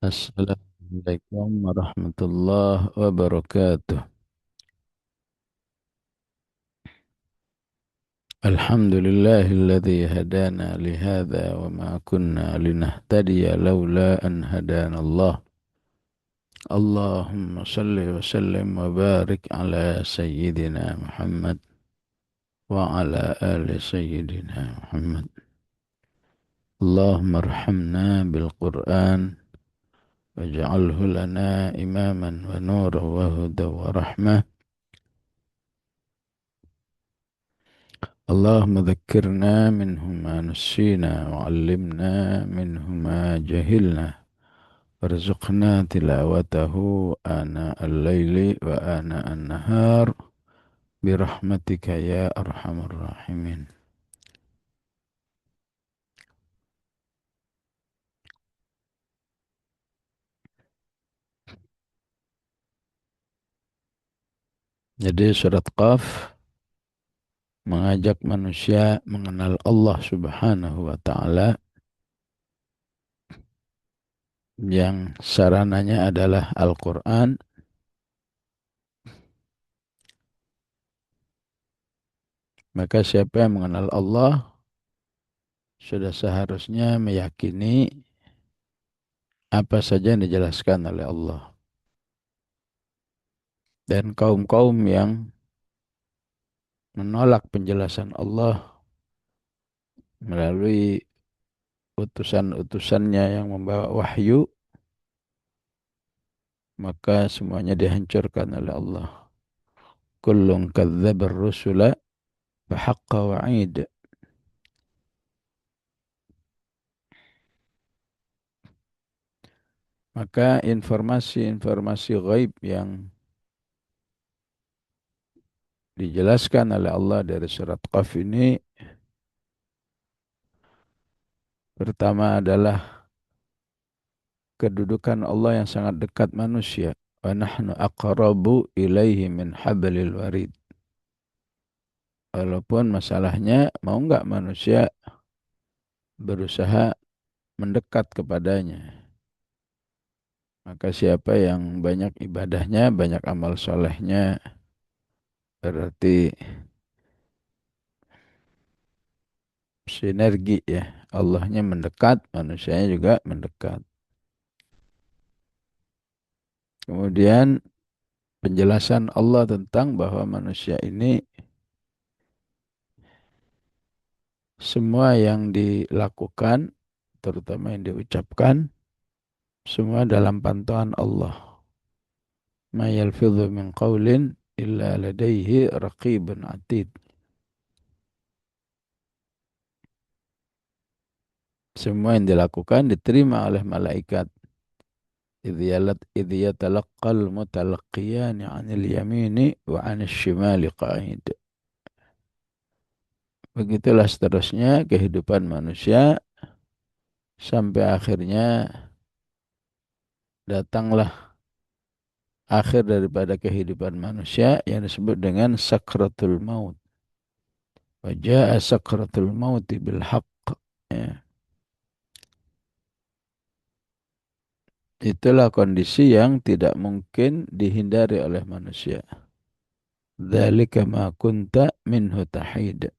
Assalamualaikum warahmatullahi wabarakatuh. Alhamdulillahilladzi hadana lihada wa ma kunna linahtadiya laula an hadana Allah. Allahumma salli wa sallim wa barik ala sayyidina Muhammad wa ala ali sayyidina Muhammad. Allahumma arhamna bil Qur'an waj'alhu lana imaman wa nuran wa huda wa rahmah. اللهم ذكرنا منه ما نسينا وعلمنا منه ما جهلنا وارزقنا تلاوته آناء الليل وآناء النهار برحمتك يا أرحم الراحمين. Jadi surat Qaf mengajak manusia mengenal Allah Subhanahu wa taala yang sarananya adalah Al-Qur'an. Maka siapa yang mengenal Allah sudah seharusnya meyakini apa saja yang dijelaskan oleh Allah. Dan kaum-kaum yang menolak penjelasan Allah melalui utusan-utusannya yang membawa wahyu, maka semuanya dihancurkan oleh Allah. Kullun kadzabar rusula fahaqqa wa'id. Maka informasi-informasi gaib yang dijelaskan oleh Allah dari surat Qaf ini, pertama adalah kedudukan Allah yang sangat dekat manusia. Wa nahnu aqrabu ilaihi min hablil warid. Walaupun masalahnya mau enggak manusia berusaha mendekat kepadanya. Maka siapa yang banyak ibadahnya, banyak amal solehnya, berarti sinergi ya. Allahnya mendekat, manusianya juga mendekat. Kemudian penjelasan Allah tentang bahwa manusia ini semua yang dilakukan, terutama yang diucapkan, semua dalam pantauan Allah. Ma yalfidhu min qawlin illa ladaihi raqibun atid. Semua yang dilakukan diterima oleh malaikat. Idh yatalaqqal mutalaqqiyani 'anil yamini wa 'anil shimali qa'id. Begitulah seterusnya kehidupan manusia sampai akhirnya datanglah akhir daripada kehidupan manusia yang disebut dengan sakratul maut. Wa jaa sakratul mauti bil haqq. Ya. Itulah kondisi yang tidak mungkin dihindari oleh manusia. Dzalika ma kunta minhu tahid.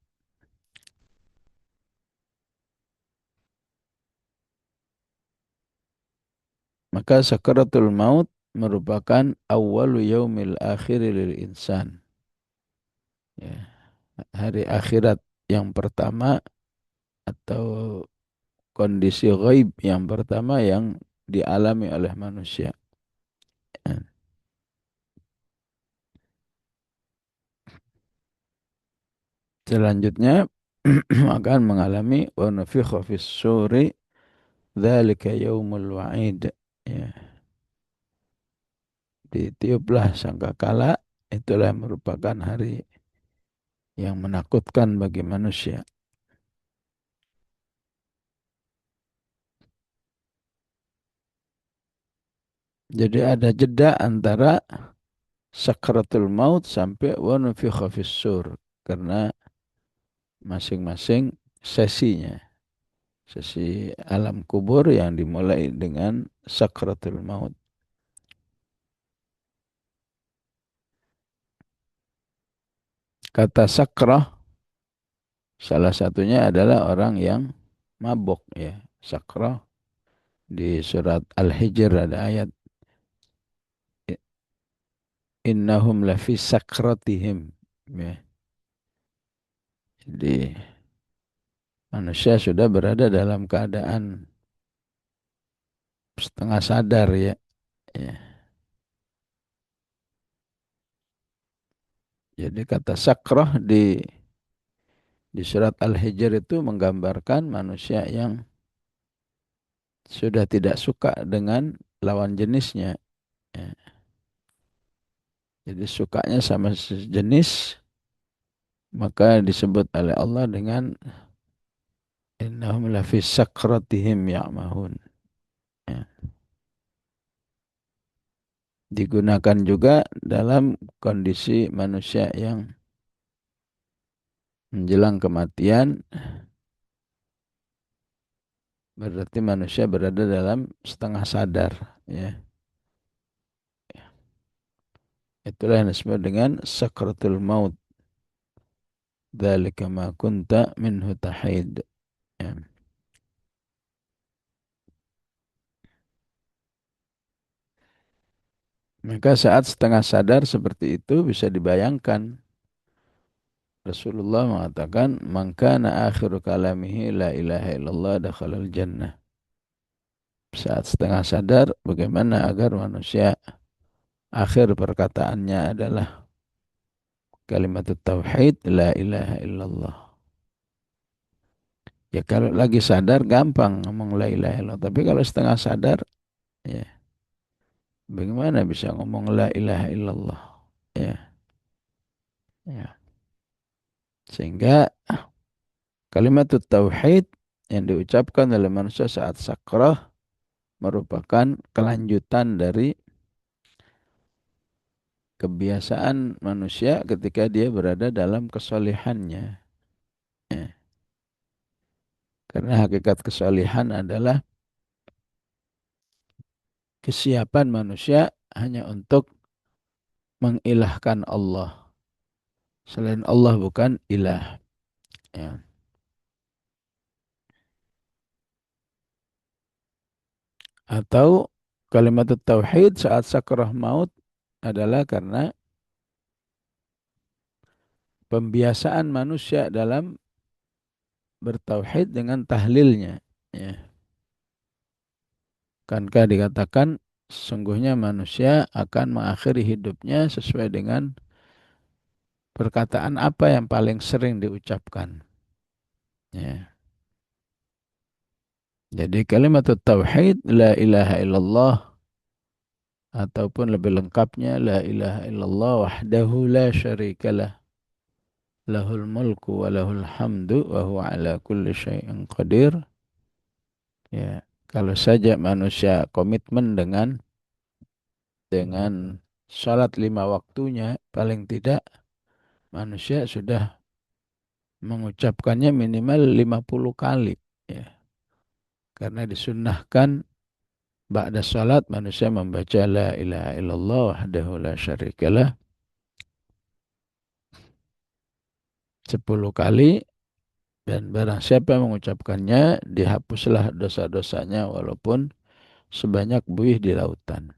Maka sakaratul maut merupakan awwalu yaumil akhir lil insan. Ya. Hari akhirat yang pertama atau kondisi ghaib yang pertama yang dialami oleh manusia. Ya. Selanjutnya akan mengalami wa nufikha fis suri dzalika yaumul wa'id. Ya. Ditiuplah sangkakala, itulah yang merupakan hari yang menakutkan bagi manusia. Jadi ada jeda antara sakratul maut sampai wa nufikha fis sur karena masing-masing sesinya. Sesi alam kubur yang dimulai dengan sakratul maut. Kata sakrah salah satunya adalah orang yang mabuk ya. Sakrah di surat Al-Hijr ada ayat innahum lafi sakratihim ya. Jadi manusia sudah berada dalam keadaan setengah sadar ya. Ya. Jadi kata sakrah di surat Al-Hijr itu menggambarkan manusia yang sudah tidak suka dengan lawan jenisnya. Ya. Jadi sukanya sama sejenis, maka disebut oleh Allah dengan innahum lafi sakratihim ya'mahun. Ya. Digunakan juga dalam kondisi manusia yang menjelang kematian, berarti manusia berada dalam setengah sadar. Ya. Itulah yang disebut dengan sakratul maut. Dzalika ma kunta minhu tahid. Ya. Maka saat setengah sadar seperti itu bisa dibayangkan. Rasulullah mengatakan, "Man kana akhiru kalamihi la ilaha illallah dakhalal jannah." Saat setengah sadar, bagaimana agar manusia akhir perkataannya adalah kalimat tauhid la ilaha illallah. Ya kalau lagi sadar gampang ngomong la ilaha illallah. Tapi kalau setengah sadar, ya bagaimana bisa ngomong la ilaha illallah? Ya, ya. Sehingga kalimat tauhid yang diucapkan oleh manusia saat sakrah merupakan kelanjutan dari kebiasaan manusia ketika dia berada dalam kesolehannya. Ya. Karena hakikat kesolehan adalah kesiapan manusia hanya untuk mengilahkan Allah. Selain Allah bukan ilah. Ya. Atau kalimat tauhid saat sakrah maut adalah karena pembiasaan manusia dalam bertauhid dengan tahlilnya. Ya. Kankah dikatakan sesungguhnya manusia akan mengakhiri hidupnya sesuai dengan perkataan apa yang paling sering diucapkan. Ya. Jadi kalimat tauhid la ilaha illallah ataupun lebih lengkapnya la ilaha illallah wahdahu la syarikalah lahul mulku wa lahul hamdu wa huwa ala kulli syai'in qadir. Ya, kalau saja manusia komitmen dengan salat lima waktunya, paling tidak manusia sudah mengucapkannya minimal 50 kali. Ya, karena disunnahkan ba'da salat manusia membaca la ilaha illallah wahdahu la syarikalah 10 kali dan barang siapa yang mengucapkannya dihapuslah dosa-dosanya walaupun sebanyak buih di lautan.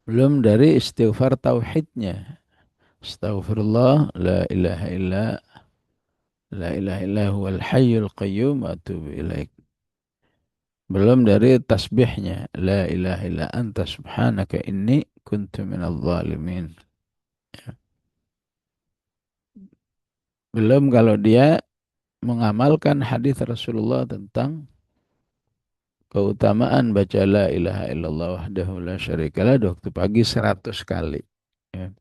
Belum dari istighfar tauhidnya. Astaghfirullah la ilaha illa huwal hayyul qayyum wa atubu ilaik. Belum dari tasbihnya la ilaha illa anta subhanaka inni kuntu minadh dhalimin. Belum kalau dia mengamalkan hadis Rasulullah tentang keutamaan baca la ilaha illallah wahdahu la syarikalah di waktu pagi 100 kali. Ya.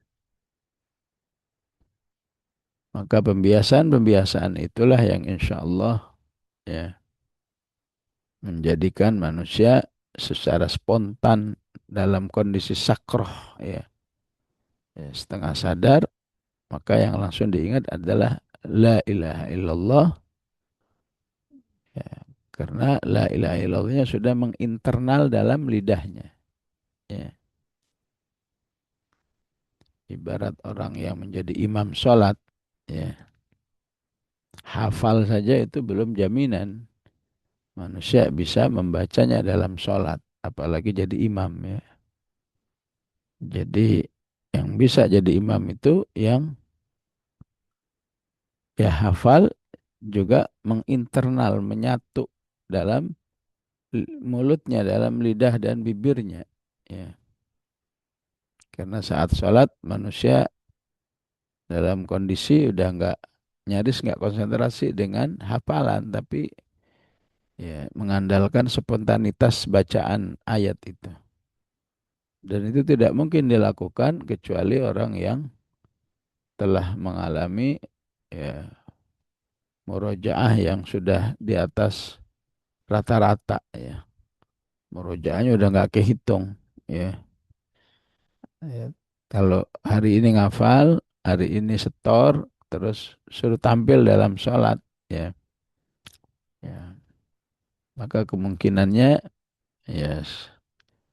Maka pembiasaan-pembiasaan itulah yang insya Allah ya, menjadikan manusia secara spontan dalam kondisi sakroh ya, ya, setengah sadar, maka yang langsung diingat adalah la ilaha illallah Karena la ilaha illallahnya sudah menginternal dalam lidahnya. Ya. Ibarat orang yang menjadi imam sholat, ya, hafal saja itu belum jaminan manusia bisa membacanya dalam sholat, apalagi jadi imam ya. Jadi yang bisa jadi imam itu yang ya hafal juga menginternal, menyatu dalam mulutnya, dalam lidah dan bibirnya. Ya. Karena saat sholat manusia dalam kondisi udah nggak nyaris nggak konsentrasi dengan hafalan, tapi ya mengandalkan spontanitas bacaan ayat itu. Dan itu tidak mungkin dilakukan kecuali orang yang telah mengalami ya murojaah yang sudah di atas rata-rata ya. Murojaahnya udah nggak kehitung ya. Ya. Kalau hari ini ngafal, hari ini setor, terus suruh tampil dalam sholat ya. Ya, maka kemungkinannya ya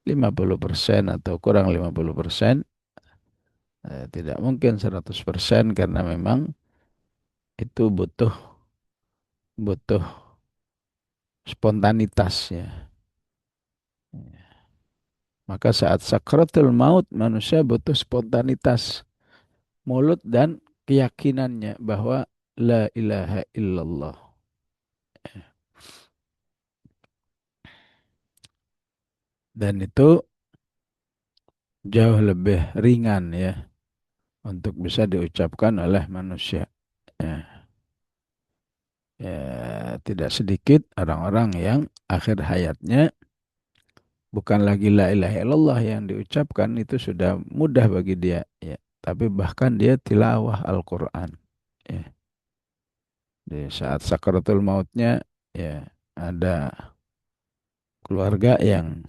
50% atau kurang 50%, tidak mungkin 100% karena memang itu butuh butuh spontanitas ya. Maka saat sakratul maut manusia butuh spontanitas mulut dan keyakinannya bahwa la ilaha illallah. Dan itu jauh lebih ringan ya untuk bisa diucapkan oleh manusia. Ya, ya, tidak sedikit orang-orang yang akhir hayatnya bukan lagi la ilaha illallah yang diucapkan itu sudah mudah bagi dia ya. Tapi bahkan dia tilawah Al-Quran. Ya. Di saat sakaratul mautnya ya ada keluarga yang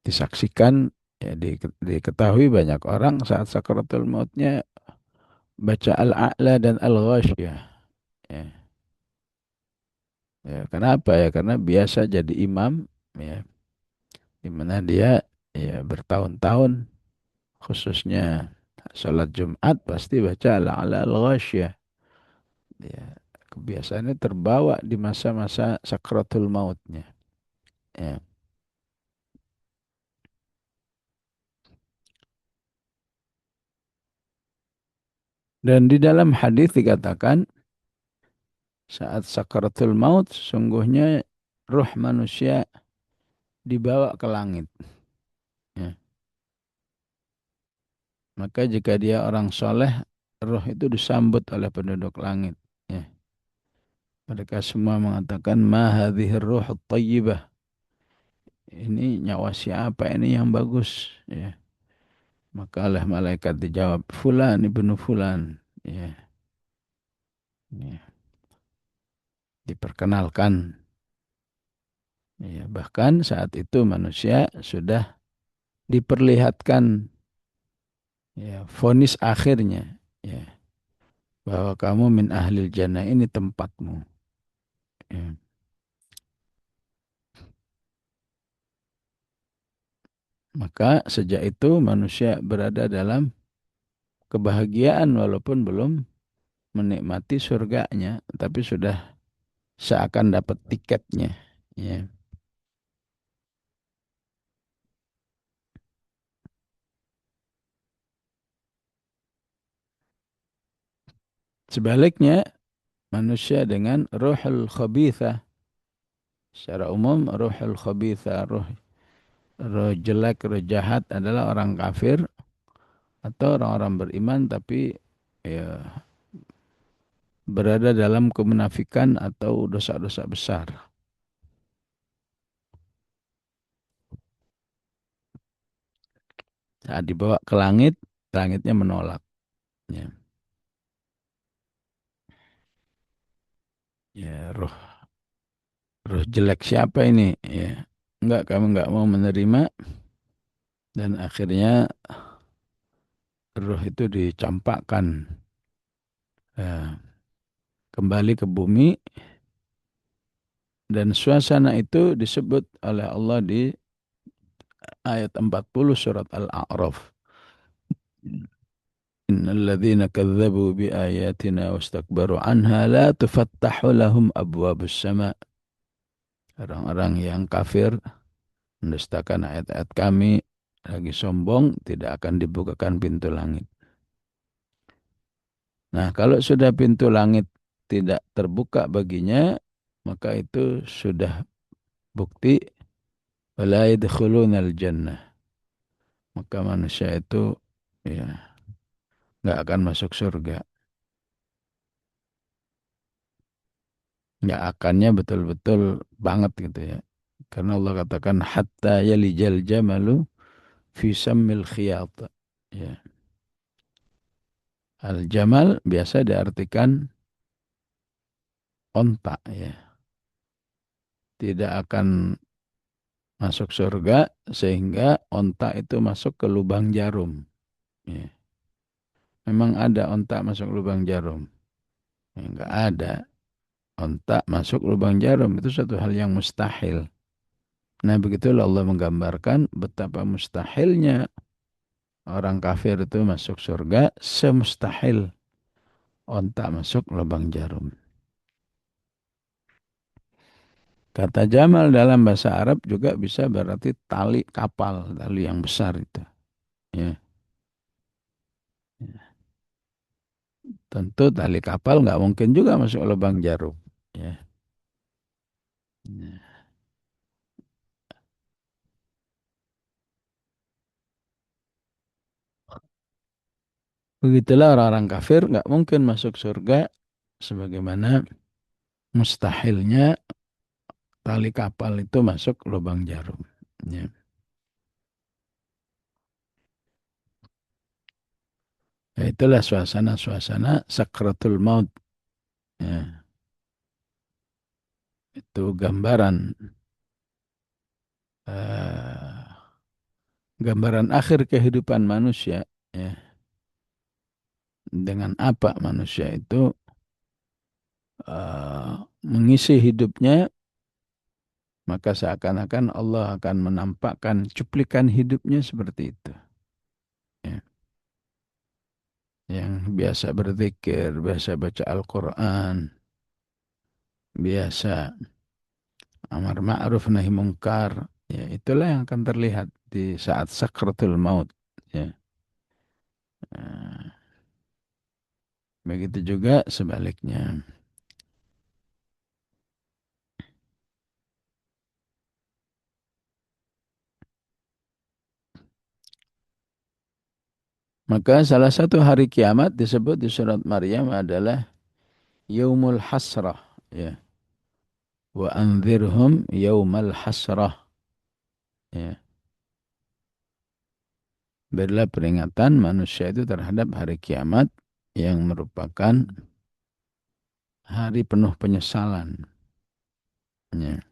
disaksikan ya diketahui banyak orang saat sakaratul mautnya baca Al-A'la dan Al-Ghasyiyah. Ya. Ya, kenapa ya? Karena biasa jadi imam ya di mana dia ya bertahun-tahun khususnya sholat Jumat pasti baca Al-A'la Al-Ghasyiyah. Ya, kebiasaannya terbawa di masa-masa sakratul mautnya. Ya. Dan di dalam hadis dikatakan saat sakaratul maut sungguhnya ruh manusia dibawa ke langit. Ya. Maka jika dia orang soleh, ruh itu disambut oleh penduduk langit. Ya. Mereka semua mengatakan ma hadhir ruh thayyibah. Ini nyawa siapa ini yang bagus? Ya. Maka oleh malaikat dijawab fulan ibnu fulan. Ya. Ya. Diperkenalkan. Ya. Bahkan saat itu manusia sudah diperlihatkan ya vonis akhirnya ya bahwa kamu min ahlil jannah ini tempatmu ya. Maka sejak itu manusia berada dalam kebahagiaan walaupun belum menikmati surganya tapi sudah seakan dapat tiketnya ya. Sebaliknya manusia dengan ruhul khabithah secara umum ruhul khabithah ruh jelek ruh jahat adalah orang kafir atau orang-orang beriman tapi ya berada dalam kemunafikan atau dosa-dosa besar. Saat dibawa ke langit, langitnya menolak. Ya, ya roh jelek siapa ini? Ya, enggak, kamu enggak mau menerima dan akhirnya roh itu dicampakkan ya, kembali ke bumi, dan suasana itu disebut oleh Allah di ayat 40 surat Al-A'raf. Innal ladzina kadzdzabu bi ayatina wastakbaru anha la tufattahu lahum abwabus sama. Orang-orang yang kafir mendustakan ayat-ayat kami, lagi sombong, tidak akan dibukakan pintu langit. Nah, kalau sudah pintu langit tidak terbuka baginya, maka itu sudah bukti wala yadkhulunal jannah. Maka manusia itu ya nggak akan masuk surga. Nggak akannya betul-betul banget gitu ya. Karena Allah katakan hatta yalijal jamalu fi sammil khiyat. Ya. Al-jamal biasa diartikan onta ya. Tidak akan masuk surga sehingga onta itu masuk ke lubang jarum. Ya. Memang ada onta masuk lubang jarum. Ya, enggak ada. Onta masuk lubang jarum itu satu hal yang mustahil. Nah, begitulah Allah menggambarkan betapa mustahilnya orang kafir itu masuk surga, semustahil onta masuk lubang jarum. Kata Jamal dalam bahasa Arab juga bisa berarti tali kapal, tali yang besar itu. Ya. Tentu tali kapal nggak mungkin juga masuk lubang jarum. Ya. Ya. Begitulah orang-orang kafir nggak mungkin masuk surga sebagaimana mustahilnya tali kapal itu masuk lubang jarum. Ya. Ya, itulah suasana-suasana sakratul maut. Ya. Itu gambaran eh, gambaran akhir kehidupan manusia. Ya. Dengan apa manusia itu mengisi hidupnya, maka seakan-akan Allah akan menampakkan cuplikan hidupnya seperti itu. Ya. Yang biasa berzikir, biasa baca Al-Quran, biasa amar ma'ruf nahi mungkar. Ya, itulah yang akan terlihat di saat sakratul maut. Ya. Nah, begitu juga sebaliknya. Maka salah satu hari kiamat disebut di surat Maryam adalah Yaumul Hasrah. Ya. Wa anzirhum yaumal hasrah. Ya. Berilah peringatan manusia itu terhadap hari kiamat yang merupakan hari penuh penyesalan. Ya.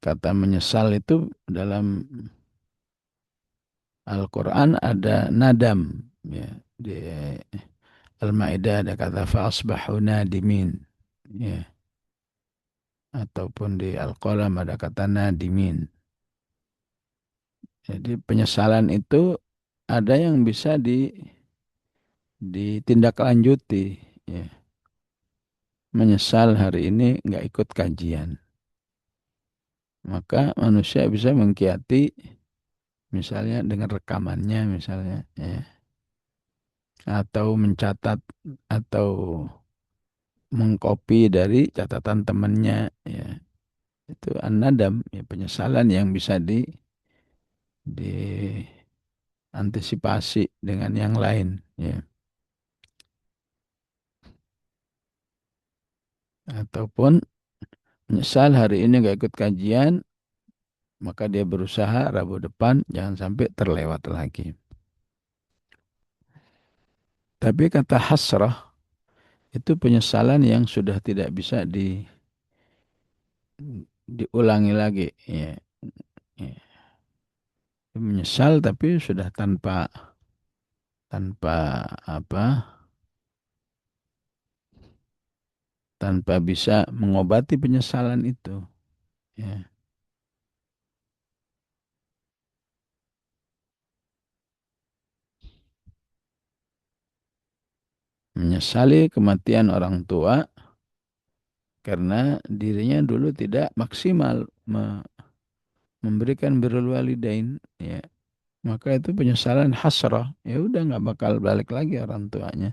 Kata menyesal itu dalam Al-Quran ada nadam. Ya. Di Al-Ma'idah ada kata fa'asbahu nadimin. Ya. Ataupun di Al-Qalam ada kata nadimin. Jadi penyesalan itu ada yang bisa ditindaklanjuti. Ya. Menyesal hari ini nggak ikut kajian. Maka manusia bisa mengkiati misalnya dengan rekamannya misalnya. Ya. Atau mencatat atau mengcopy dari catatan temannya. Ya. Itu an-nadam, ya, penyesalan yang bisa diantisipasi dengan yang lain. Ya. Ataupun menyesal hari ini nggak ikut kajian, maka dia berusaha Rabu depan jangan sampai terlewat lagi. Tapi kata hasrah itu penyesalan yang sudah tidak bisa diulangi lagi. Ya, ya. Menyesal tapi sudah tanpa tanpa apa tanpa bisa mengobati penyesalan itu. Ya. Menyesali kematian orang tua karena dirinya dulu tidak maksimal memberikan birrul walidain, ya. Maka itu penyesalan hasrah. Ya udah nggak bakal balik lagi orang tuanya.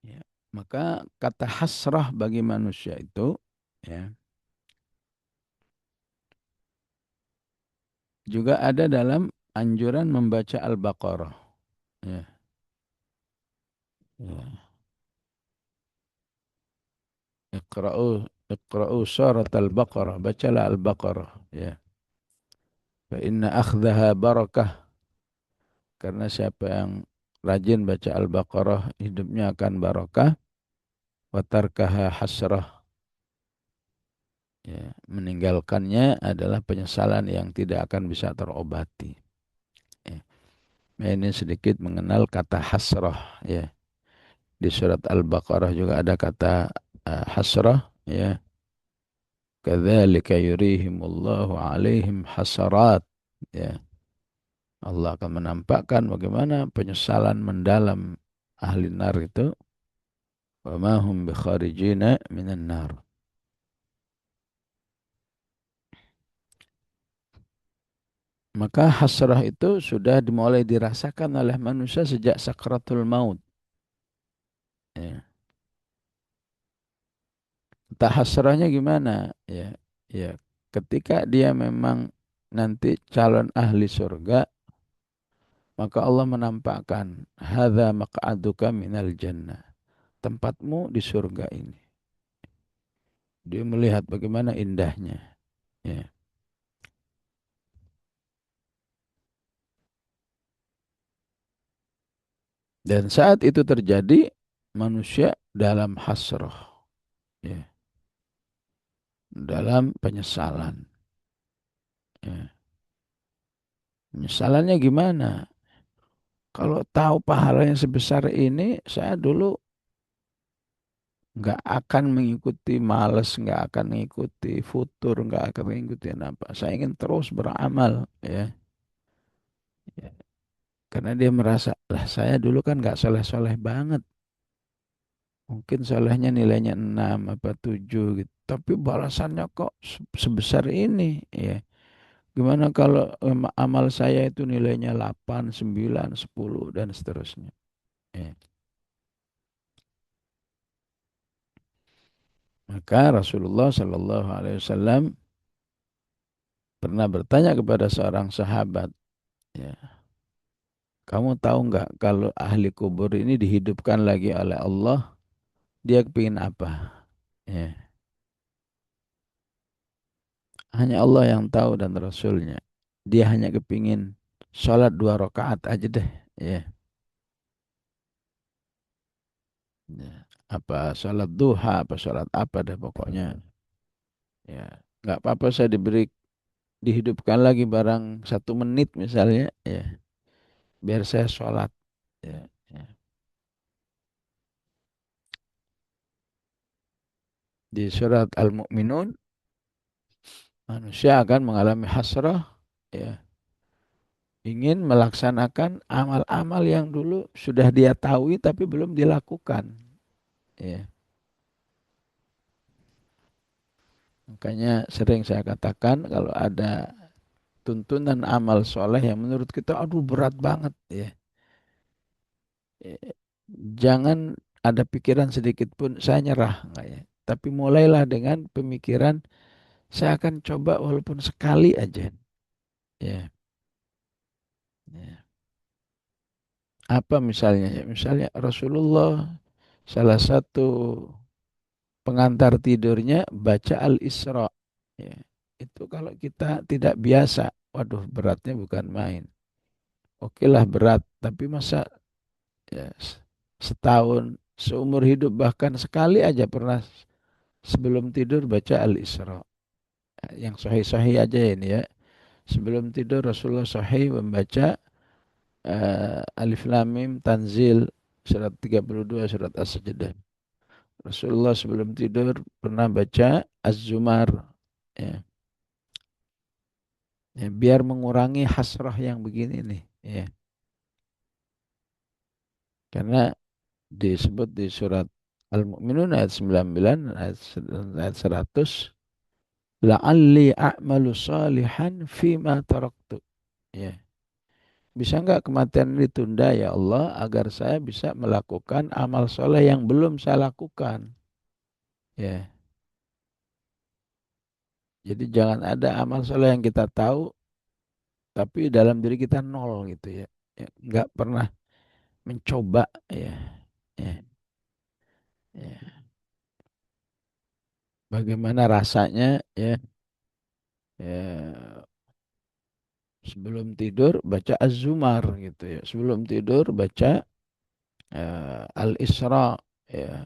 Ya. Maka kata hasrah bagi manusia itu, ya, juga ada dalam anjuran membaca Al-Baqarah. Ya, ya. Iqra'u Iqra'u surat Al-Baqarah, bacalah Al-Baqarah, ya. Fa inna akhdaha barakah, karena siapa yang rajin baca Al-Baqarah hidupnya akan barakah, wa tarkaha hasrah, ya, meninggalkannya adalah penyesalan yang tidak akan bisa terobati. Ya. Nah, ini sedikit mengenal kata hasrah, ya. Di surat Al-Baqarah juga ada kata hasrah, ya. Kadzalika yurihimullahu alaihim hasarat, ya. Allah akan menampakkan bagaimana penyesalan mendalam ahli nar itu, wa ma hum bikharijina minan nar. Maka hasrah itu sudah dimulai dirasakan oleh manusia sejak sakratul maut. Ya. Entah hasrahnya gimana, ya. Ya, ketika dia memang nanti calon ahli surga, maka Allah menampakkan hadza maq'aduka minal jannah. Tempatmu di surga ini. Dia melihat bagaimana indahnya, ya. Dan saat itu terjadi, manusia dalam hasrah, ya, dalam penyesalan. Ya. Penyesalannya gimana? Kalau tahu pahalanya sebesar ini, saya dulu nggak akan mengikuti males, nggak akan mengikuti futur, nggak akan mengikuti apa. Saya ingin terus beramal, ya. Ya. Karena dia merasa, lah saya dulu kan nggak soleh-soleh banget. Mungkin solehnya nilainya 6 apa 7 gitu. Tapi balasannya kok sebesar ini, ya. Gimana kalau amal saya itu nilainya 8, 9, 10 dan seterusnya. Ya. Maka Rasulullah Shallallahu Alaihi Wasallam pernah bertanya kepada seorang sahabat, ya, kamu tahu nggak kalau ahli kubur ini dihidupkan lagi oleh Allah, dia kepingin apa? Ya, hanya Allah yang tahu dan Rasulnya. Dia hanya kepingin sholat 2 rakaat aja deh. Ya, ya. Apa sholat duha, apa sholat apa deh pokoknya. Ya, nggak apa-apa saya dihidupkan lagi barang 1 menit misalnya, ya, biar saya sholat. Ya, ya. Di surat Al-Mu'minun, manusia akan mengalami hasrah, ya, ingin melaksanakan amal-amal yang dulu sudah dia tahu tapi belum dilakukan. Ya. Makanya sering saya katakan kalau ada tuntunan amal soleh yang menurut kita aduh berat banget, ya. Jangan ada pikiran sedikit pun saya nyerah, enggak, ya. Tapi mulailah dengan pemikiran saya akan coba walaupun sekali aja. Ya. Ya. Apa misalnya? Ya, misalnya Rasulullah salah satu pengantar tidurnya baca Al-Isra. Ya. Itu kalau kita tidak biasa, waduh beratnya bukan main. Oke lah berat, tapi masa, ya, setahun, seumur hidup bahkan sekali aja pernah sebelum tidur baca Al-Isra. Yang sahih-sahih aja ini, ya. Sebelum tidur Rasulullah Sahih membaca Alif Lam Mim Tanzil surat 32 surat As-Sajdah. Rasulullah sebelum tidur pernah baca Az-Zumar, ya, ya, biar mengurangi hasrah yang begini nih, ya. Karena disebut di surat Al-Mu'minun ayat 99 ayat 100, la'alli a'malu salihan fima taraktu. Ya. Bisa enggak kematian ini ditunda ya Allah agar saya bisa melakukan amal soleh yang belum saya lakukan. Ya. Jadi jangan ada amal soleh yang kita tahu tapi dalam diri kita nol gitu ya. Ya, enggak pernah mencoba ya. Ya. Ya. Bagaimana rasanya ya, ya sebelum tidur baca Az-Zumar gitu ya. Sebelum tidur baca Al-Isra ya.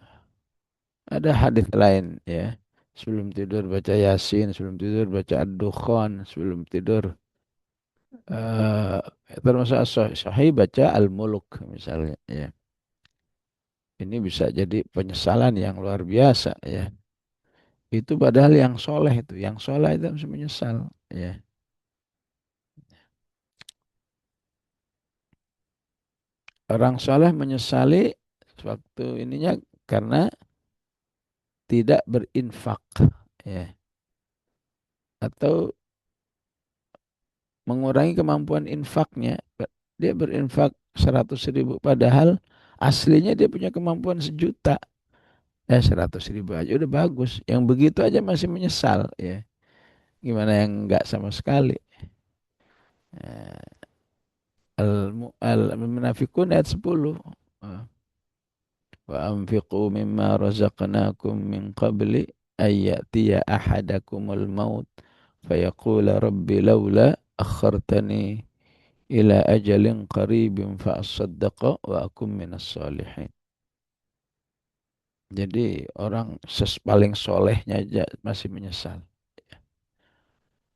Ada hadis lain ya. Sebelum tidur baca Yasin, sebelum tidur baca Ad-Dukhan, sebelum tidur eh termasuk Sahih baca Al-Muluk misalnya ya. Ini bisa jadi penyesalan yang luar biasa ya. Itu padahal yang soleh itu, yang soleh itu harus menyesal ya. Orang soleh menyesali waktu ininya karena tidak berinfak ya, atau mengurangi kemampuan infaknya. Dia berinfak 100.000 padahal aslinya dia punya kemampuan 1 juta. 100.000 aja udah bagus. Yang begitu aja masih menyesal ya. Gimana yang enggak sama sekali? Eh, Al-Munafikun ayat 10. Wa anfiqu mimma razaqnakum min qabli ay ya'tiya ahadakumul maut fayaqula rabbi laula akhartani ila ajalin qaribin fa asaddaqa wa akum minas salihin. Jadi orang paling solehnya aja masih menyesal.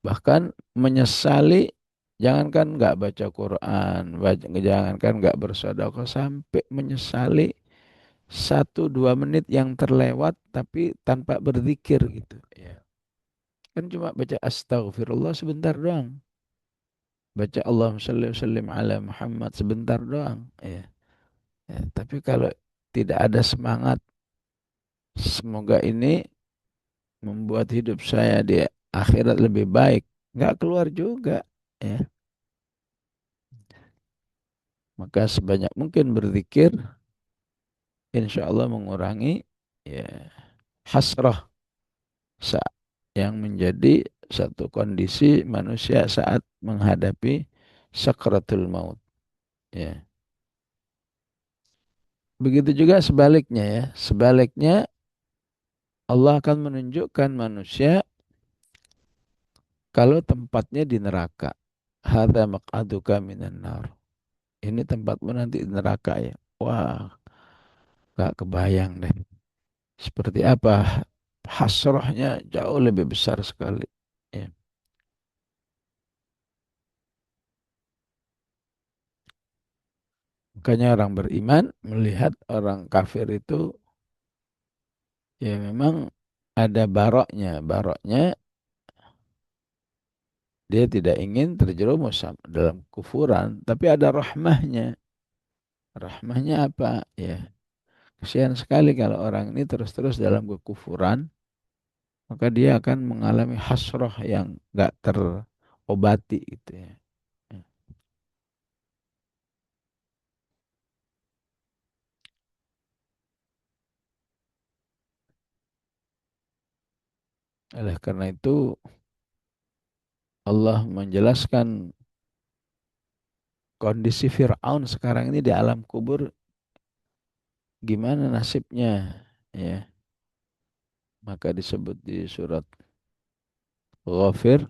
Bahkan menyesali, jangankan nggak baca Quran, jangankan nggak bersedekah, sampai menyesali 1-2 menit yang terlewat tapi tanpa berzikir gitu. Ya. Kan cuma baca astagfirullah sebentar doang. Baca Allahumma shalli wa sallim ala Muhammad sebentar doang. Ya. Ya, tapi kalau tidak ada semangat, semoga ini membuat hidup saya di akhirat lebih baik, nggak keluar juga. Ya. Maka sebanyak mungkin berzikir, insya Allah mengurangi ya, hasrah yang menjadi satu kondisi manusia saat menghadapi sakratul maut. Ya. Begitu juga sebaliknya ya. Sebaliknya Allah akan menunjukkan manusia kalau tempatnya di neraka. Hadza maq'aduka minan nar. Ini tempatmu nanti di neraka ya. Wah, gak kebayang deh. Seperti apa hasrahnya jauh lebih besar sekali. Ya. Makanya orang beriman melihat orang kafir itu ya memang ada baroknya. Baroknya dia tidak ingin terjerumus dalam kufuran, tapi ada rahmahnya. Rahmahnya apa? Ya, kasihan sekali kalau orang ini terus-terus dalam kekufuran, maka dia akan mengalami hasrah yang nggak terobati gitu ya. Ya. Oleh karena itu Allah menjelaskan kondisi Fir'aun sekarang ini di alam kubur gimana nasibnya ya. Maka disebut di surat Ghafir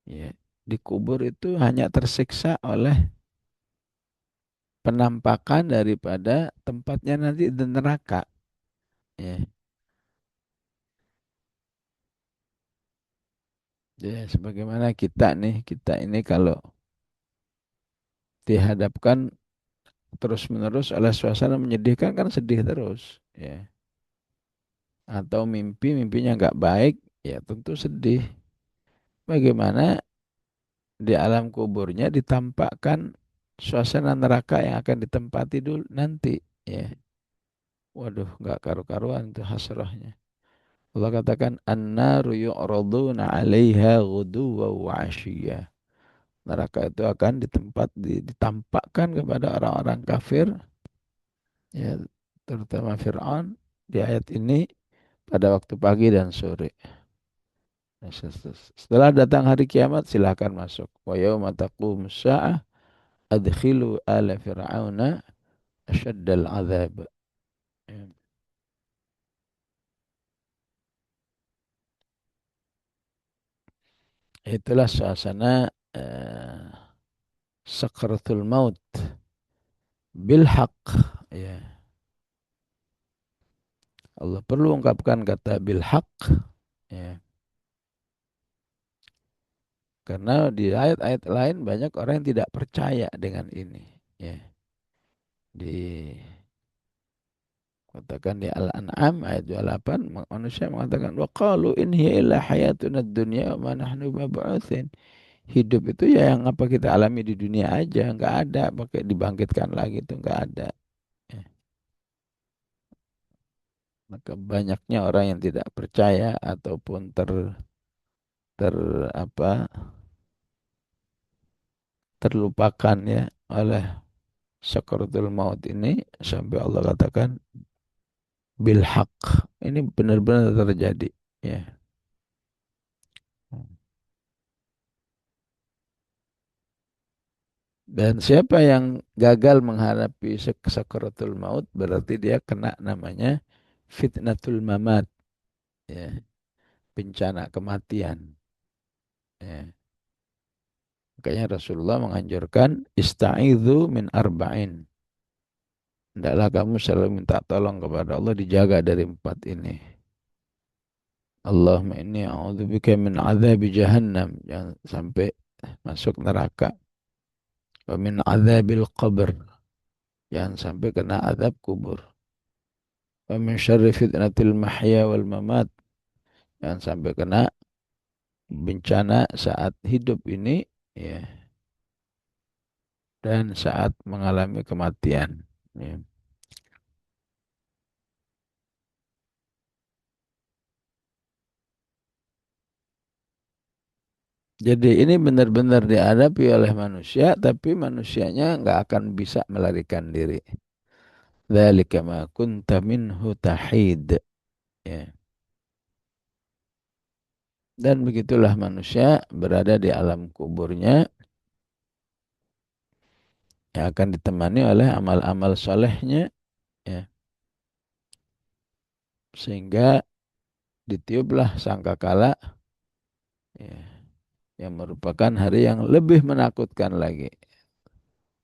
ya, di kubur itu hanya tersiksa oleh penampakan daripada tempatnya nanti di neraka ya. Ya, sebagaimana kita nih, kita ini kalau dihadapkan terus-menerus oleh suasana menyedihkan kan sedih terus. Ya. Atau mimpinya nggak baik, ya tentu sedih. Bagaimana di alam kuburnya ditampakkan suasana neraka yang akan ditempati dulu nanti. Ya. Waduh, nggak karu-karuan tuh hasrahnya. Allah katakan, An-naru yu'raduna 'alaiha ghuduwwan wa 'ashiyya. Neraka itu akan ditampakkan kepada orang-orang kafir, ya, terutama Fir'aun di ayat ini pada waktu pagi dan sore. Nah, setelah datang hari kiamat, silakan masuk. Wa yauma taqumus sa'ah adkhilu ala fir'auna asyaddal azab. Ya. Itulah suasana sakratul maut bil haq. Ya. Allah perlu ungkapkan kata bil haq, ya. Karena di ayat-ayat lain banyak orang yang tidak percaya dengan ini. Ya. Di katakan di Al-An'am ayat 28 manusia mengatakan wa qalu in hiya illa hayatuna dunya wa ma nahnu mab'utsin. Hidup itu ya yang apa kita alami di dunia aja, nggak ada pakai dibangkitkan lagi itu nggak ada. Ya. Maka banyaknya orang yang tidak percaya ataupun ter apa terlupakan ya oleh sakaratul maut ini sampai Allah katakan bil haq. Ini benar-benar terjadi, ya. Dan siapa yang gagal menghadapi sakaratul maut berarti dia kena namanya fitnatul mamat, ya, bencana kematian, ya. Makanya Rasulullah menganjurkan ista'idzu min arba'in. Hendaklah kamu selalu minta tolong kepada Allah dijaga dari empat ini. Allahumma inni a'udzubika min azabi jahannam. Jangan sampai masuk neraka. Wa min azabil qabr. Jangan sampai kena azab kubur. Wa min syarri fitnatil mahya wal mamat. Jangan sampai kena bencana saat hidup ini, ya, dan saat mengalami kematian. Ya. Jadi ini benar-benar dihadapi oleh manusia, tapi manusianya nggak akan bisa melarikan diri. Dzalika ma kunta minhu tahid. Ya. Dan begitulah manusia berada di alam kuburnya yang akan ditemani oleh amal-amal solehnya, ya. Sehingga ditiuplah sangkakala, ya, yang merupakan hari yang lebih menakutkan lagi.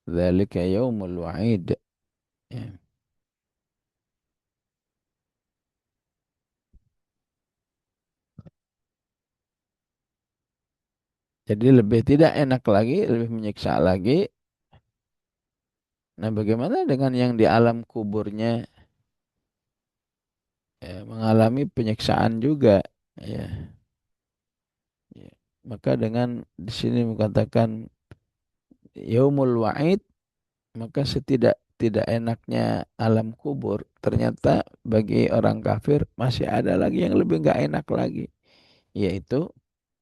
Dzalika yaumul wa'id. Ya. Jadi lebih tidak enak lagi, lebih menyiksa lagi. Nah, bagaimana dengan yang di alam kuburnya, ya, mengalami penyiksaan juga, ya. Ya. Maka dengan di sini mengatakan yaumul wa'id, maka tidak enaknya alam kubur, ternyata bagi orang kafir masih ada lagi yang lebih nggak enak lagi, yaitu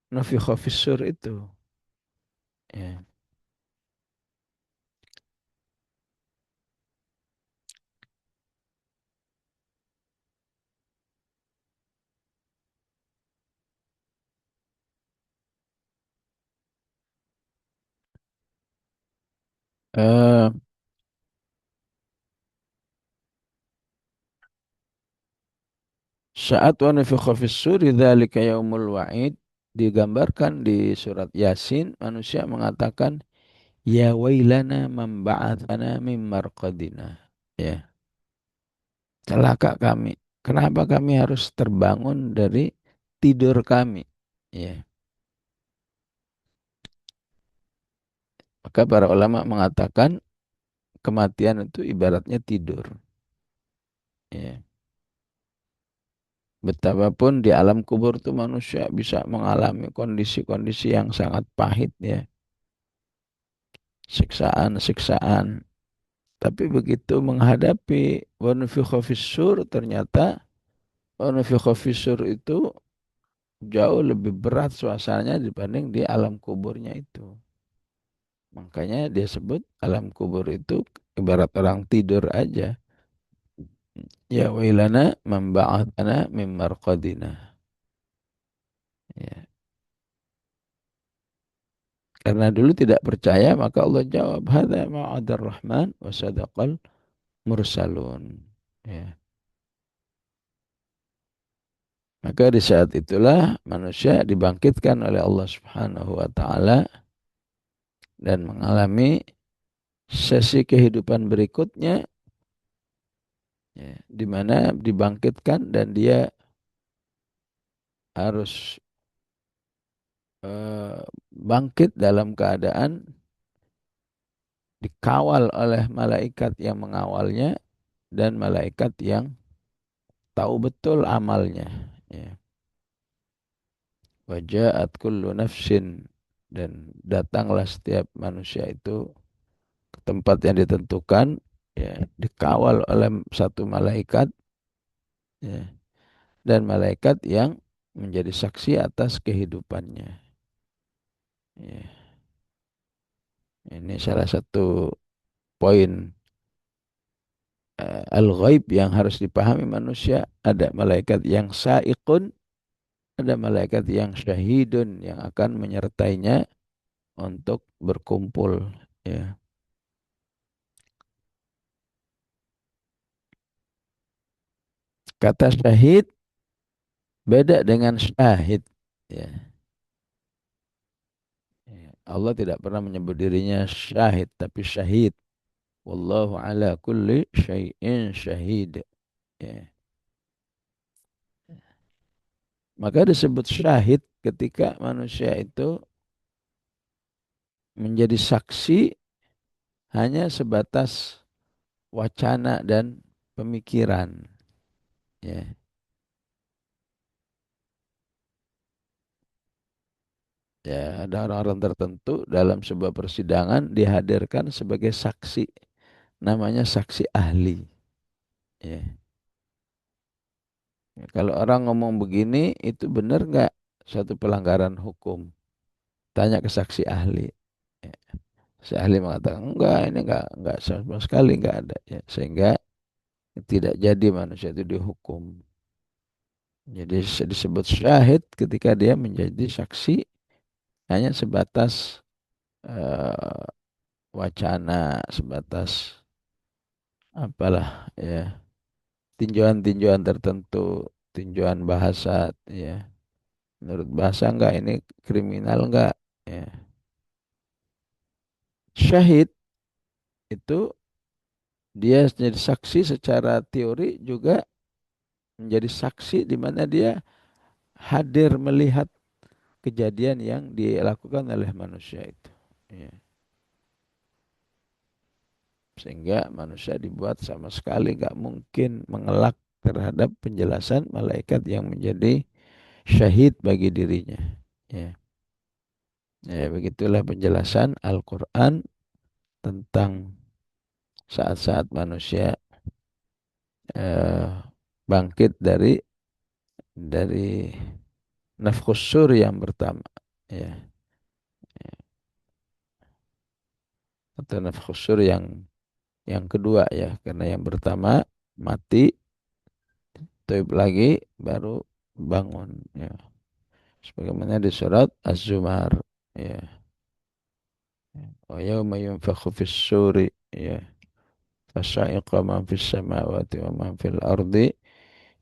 nufikha fissur itu. Ya. Eh, saat wa nufikha fissur dzalika yaumul wa'id digambarkan di surat Yasin, manusia mengatakan ya wailana man ba'atsana min marqadina. Ya, celaka kami. Kenapa kami harus terbangun dari tidur kami? Ya. Maka para ulama mengatakan kematian itu ibaratnya tidur. Ya. Betapapun di alam kubur itu manusia bisa mengalami kondisi-kondisi yang sangat pahit ya. Siksaan-siksaan. Tapi begitu menghadapi wa nufikha fis-sur, ternyata wa nufikha fis-sur itu jauh lebih berat suasananya dibanding di alam kuburnya itu. Makanya dia sebut alam kubur itu ibarat orang tidur aja. Ya wailana man ba'athana min marqadina. Ya. Karena dulu tidak percaya, maka Allah jawab, hadza ma'adar rahman wa sadaqal mursalun. Ya. Maka di saat itulah manusia dibangkitkan oleh Allah Subhanahu wa taala dan mengalami sesi kehidupan berikutnya, ya, di mana dibangkitkan dan dia harus eh, bangkit dalam keadaan dikawal oleh malaikat yang mengawalnya dan malaikat yang tahu betul amalnya. Ya. Waja'at kullu nafsin, dan datanglah setiap manusia itu ke tempat yang ditentukan, ya, dikawal oleh satu malaikat, ya, dan malaikat yang menjadi saksi atas kehidupannya. Ya. Ini salah satu poin al-ghaib yang harus dipahami manusia. Ada malaikat yang sa'iqun, ada malaikat yang syahidun yang akan menyertainya untuk berkumpul. Ya. Kata syahid beda dengan syahid. Ya. Ya. Allah tidak pernah menyebut dirinya syahid, tapi syahid. Wallahu ala kulli syai'in syahid. Ya. Maka disebut syahid ketika manusia itu menjadi saksi hanya sebatas wacana dan pemikiran. Ya. Ya, ada orang-orang tertentu dalam sebuah persidangan dihadirkan sebagai saksi. Namanya saksi ahli. Ya. Ya, kalau orang ngomong begini, itu benar nggak suatu pelanggaran hukum? Tanya ke saksi ahli. Ya. Si ahli mengatakan, enggak, ini enggak sama sekali enggak ada. Ya. Sehingga tidak jadi manusia itu dihukum. Jadi disebut syahid ketika dia menjadi saksi hanya sebatas eh, wacana, sebatas apalah ya, tinjauan-tinjauan tertentu, tinjauan bahasa, ya. Menurut bahasa enggak ini kriminal enggak, ya. Syahid itu dia jadi saksi secara teori, juga menjadi saksi di mana dia hadir melihat kejadian yang dilakukan oleh manusia itu. Ya. Sehingga manusia dibuat sama sekali nggak mungkin mengelak terhadap penjelasan malaikat yang menjadi syahid bagi dirinya. Ya. Ya, begitulah penjelasan Al-Quran tentang saat-saat manusia eh, bangkit dari nafkhus sur yang pertama, ya, atau nafkhus sur yang kedua, ya, karena yang pertama mati, toib lagi, baru bangun, ya, sebagaimana di surat Az-Zumar, ya, wa yauma yunfakhu fis suri, ya, fasya'iqa man fis samawati wa man fil ardi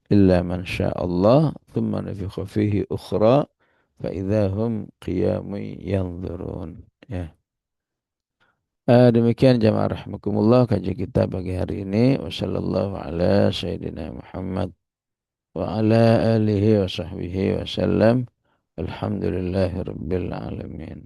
illa man sya'allah thumma nafikha fihi ukhra fa idzahum qiyamun yanzurun, ya. Demikian jamaah rahimakumullah kaji kita pagi hari ini. Wassallallahu ala sayyidina Muhammad wa ala alihi wa sahbihi wasallam. Alhamdulillahi rabbil alamin.